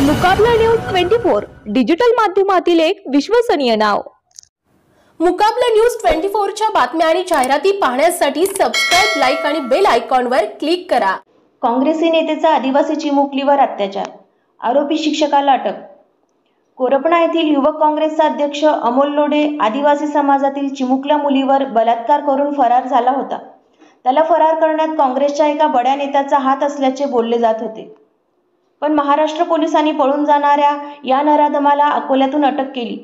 मुकाबला news 24 digital माध्यमातील एक विश्वसनीय नाव। मुकाबला न्यूज 24 च्या बातम्या आणि जाहिराती पाहण्यासाठी सबस्क्राइब, लाईक आणि बेल आयकॉनवर क्लिक करा। काँग्रेसी नेत्याचा आदिवासी चिमुकलीवर अत्याचार, आरोपी शिक्षकाला अटक। कोरपणा येथील युवक काँग्रेसचा अध्यक्ष अमोल लोढे आदिवासी समाजातील चिमुकल्या मुलीवर बलात्कार करून फरार झाला होता। त्याला फरार करण्यात काँग्रेसच्या एका बड्या नेत्याचा हात असल्याचे बोलले जात होते, पण महाराष्ट्र पोलिसांनी पळून जाणाऱ्या या नराधमाला अकोल्यातून अटक केली।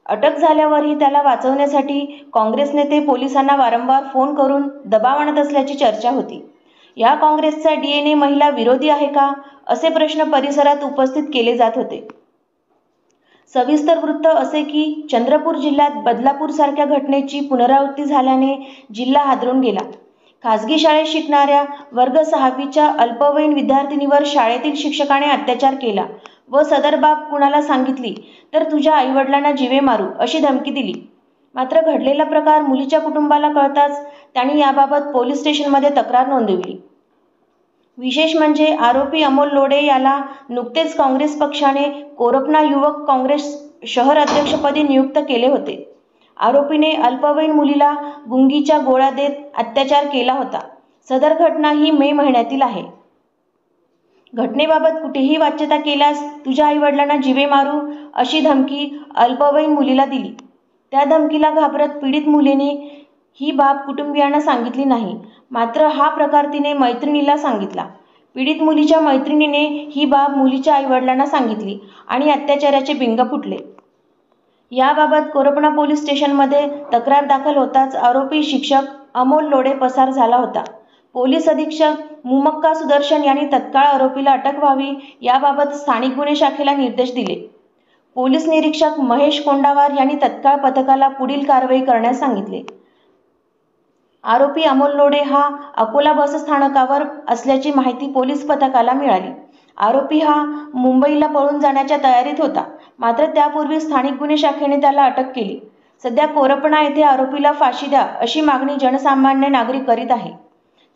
अटक झाल्यावरही त्याला वाचवण्यासाठी काँग्रेस नेते पोलिसांना वारंवार फोन करून दबाव आणत असल्याची चर्चा होती। या काँग्रेसचा DNA महिला विरोधी आहे का, असे प्रश्न परिसरात उपस्थित केले जात होते। सविस्तर वृत्त असे की चंद्रपूर जिल्ह्यात बदलापूर सारख्या घटनेची पुनरावृत्ती झाल्याने जिल्हा हादरून गेला। खासगी शाळेत शिकणाऱ्या वर्ग 6वीच्या अल्पवयीन विद्यार्थिनीवर शाळेतील शिक्षकाने अत्याचार केला व सदर बाब कुणाला सांगितली तर तुझ्या आईवडिलांना जीवे मारू अशी धमकी दिली। मात्र घडलेला प्रकार मुलीच्या कुटुंबाला कळताच त्यांनी याबाबत पोलीस स्टेशनमध्ये तक्रार नोंदवली। विशेष म्हणजे आरोपी अमोल लोढे याला नुकतेच काँग्रेस पक्षाने कोरपणा युवक काँग्रेस शहर अध्यक्षपदी नियुक्त केले होते। आरोपीने अल्पवयीन मुलीला गुंगीच्या गोळ्या देत अत्याचार केला होता। सदर घटना ही मे महिन्यातील आहे। घटनेबाबत कुठेही वाच्यता केल्यास तुझ्या आईवडिलांना जीवे मारू अशी धमकी अल्पवयीन मुलीला दिली। त्या धमकीला घाबरत पीडित मुलीने ही बाब कुटुंबियांना सांगितली नाही, मात्र हा प्रकार तिने मैत्रिणीला सांगितला। पीडित मुलीच्या मैत्रिणीने ही बाब मुलीच्या आईवडिलांना सांगितली आणि अत्याचाराचे बिंग फुटले। याबाबत कोरपणा पोलीस स्टेशनमध्ये तक्रार दाखल होताच आरोपी शिक्षक अमोल लोढे पसार झाला होता। पोलीस अधीक्षक मुमक्का सुदर्शन यांनी तत्काळ आरोपीला अटक व्हावी याबाबत स्थानिक गुन्हे शाखेला निर्देश दिले। पोलीस निरीक्षक महेश कोंडावार यांनी तत्काळ पथकाला पुढील कारवाई करण्यास सांगितले। आरोपी अमोल लोढे हा अकोला बस स्थानकावर असल्याची माहिती पोलीस पथकाला मिळाली। आरोपी हा मुंबईला पळून जाण्याच्या तयारीत होता, मात्र त्यापूर्वी स्थानिक गुन्हे शाखेने त्याला अटक केली। सध्या कोरपणा येथे आरोपीला फाशी द्या अशी मागणी जनसामान्य नागरिक करीत आहे।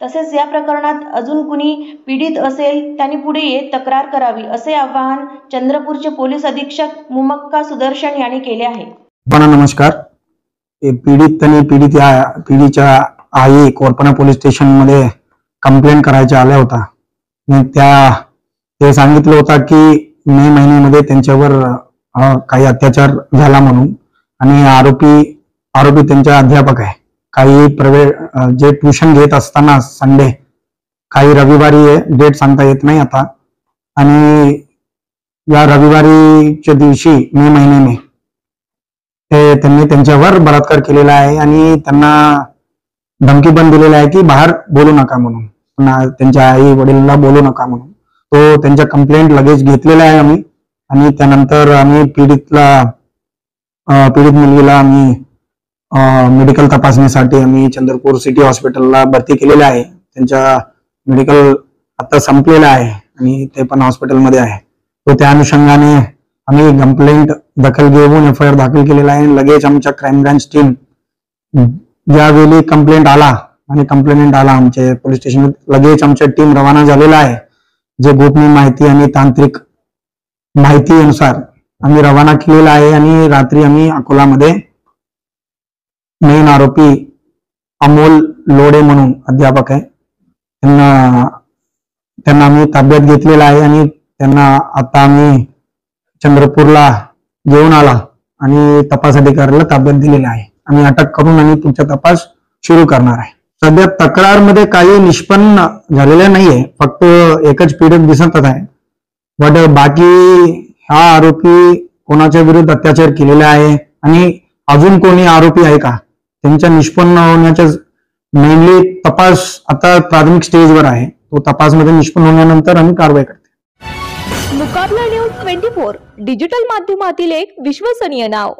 तसेच या प्रकरणात अजून कुणी पीडित असेल त्यांनी पुढे येत तक्रार करावी असे आवाहन चंद्रपूरचे पोलीस अधीक्षक मुमक्का सुदर्शन यांनी केले आहे। नमस्कार। पीडित आणि पीडितच्या आई कोरपणा पोलीस स्टेशन मध्ये कंप्लेंट करायच्या आल्या होता। ते सांगितलं होता की मे महिन्यामध्ये त्यांच्यावर काही अत्याचार झाला म्हणून, आणि आरोपी त्यांच्या अध्यापक आहे। काही जे ट्युशन घेत असताना संडे, काही रविवारी डेट सांगता येत नाही आता, आणि या रविवारीच्या दिवशी मे महिन्याने त्यांनी त्यांच्यावर बलात्कार केलेला आहे आणि त्यांना धमकी पण दिलेली आहे की बाहेर बोलू नका म्हणून, त्यांच्या आई वडिलांना बोलू नका म्हणून। तो त्यांच्या कंप्लेंट लगेच घेतलेला आहे आम्ही, आणि त्यानंतर आम्ही पीडित मुलगीला आम्ही मेडिकल तपासणीसाठी आम्ही चंद्रपूर सिटी हॉस्पिटलला भरती केलेले आहे। त्यांच्या मेडिकल आता संपलेलं आहे आणि ते पण हॉस्पिटलमध्ये आहे। तो त्या अनुषंगाने आम्ही कंप्लेंट दखल घेऊन FIR दाखल केलेला आहे। लगेच आमच्या क्राईम ब्रांच टीम ज्यावेळी कंप्लेंट आला आमच्या पोलीस स्टेशन, लगेच आमच्या टीम रवाना झालेला आहे। जे गोपनीय माहिती आणि तांत्रिक माहितीनुसार आम्ही रवाना केलेला आहे, आणि रात्री आम्ही अकोलामध्ये मेन आरोपी अमोल लोढे म्हणून अध्यापक आहे त्यांना आम्ही ताब्यात घेतलेला आहे, आणि त्यांना आता आम्ही चंद्रपूरला घेऊन आला आणि तपास अधिकाऱ्याला ताब्यात दिलेला आहे। आम्ही अटक करून आणि पुढचा तपास सुरू करणार आहे। सध्या तक्रारमध्ये काही निष्पन्न झालेलं नाहीये, फक्त एकच पीडित दिसतच आहे। बट बाकी हा आरोपी कोणाच्या विरुद्ध अत्याचार केलेला आहे आणि अजून कोणी आरोपी आहे का त्यांच्या निष्पन्न होण्याच्या मेनली तपास आता प्राथमिक स्टेजवर आहे। तो तपासमध्ये निष्पन्न होण्यानंतर आम्ही कारवाई करतो। मुकाबला न्यूज 24 डिजिटल माध्यमातील एक विश्वसनीय नाव।